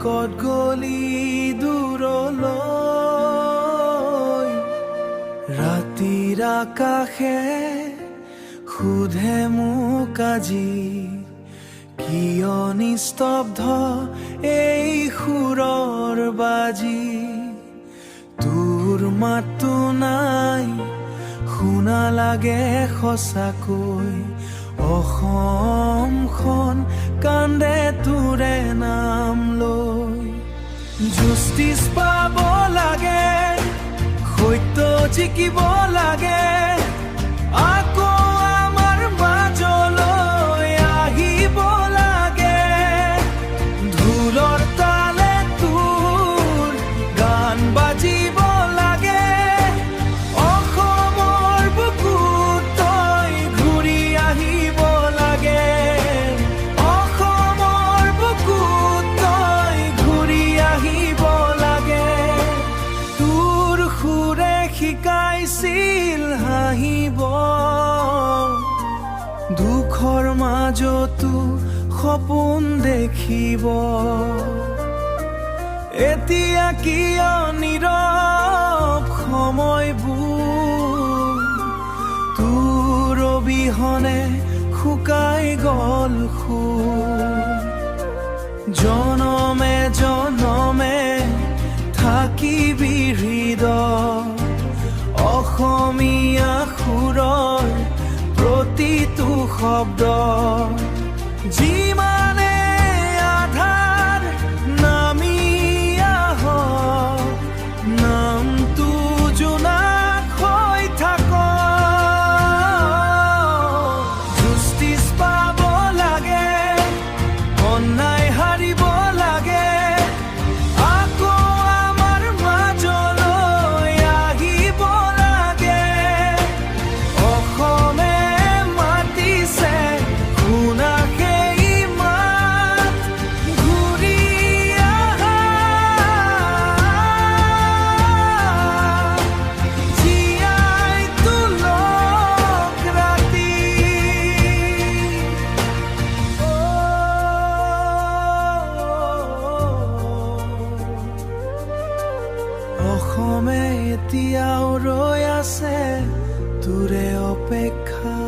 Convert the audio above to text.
ক'ত গলি দূৰলৈ ৰাতিৰ আকাশে সোধে মোক আজি কিয় নিস্তব্ধ এই সুৰৰ বাজি তোৰ মাতটো নাই শুনা লাগে সঁচাকৈ অসমখন কান্দে তোৰে নাম লৈ জাষ্টিচ পাব লাগে সত্য জিকিব লাগে আকৌ আমাৰ মাজলৈ আহিব লাগে ঢোলৰ তালে তোৰ গান বাজিব লাগে অসমৰ বুকুত তই ঘূৰি আহিব লাগে অসমৰ বুকুত তই ঘূৰি আহিব লাগে তোৰ সুৰে শিকাইছিল হাঁহিব দুখৰ মাজতো সপোন দেখিব এতিয়া কিয় নীৰৱ সময়বোৰ তোৰ অবিহনে শুকাই গল সুৰ জনমে জনমে থাকিবি হৃদয় অসমীয়া সুৰৰ প্ৰতিটো শব্দ যিমানে আধাৰ নামি আহক নামটো জোনাক হৈ থাক জাষ্টিচ পাব লাগে অন্যায় হাৰিব লাগে আকৌ আমাৰ মাজলৈ আহিব লাগে অসমে মাতিছে শুনা সেই মাত ঘূৰি আহা জীয়াই তোলক ৰাতি অসমে এতিয়াও ৰৈ আছে তোৰে অপেক্ষা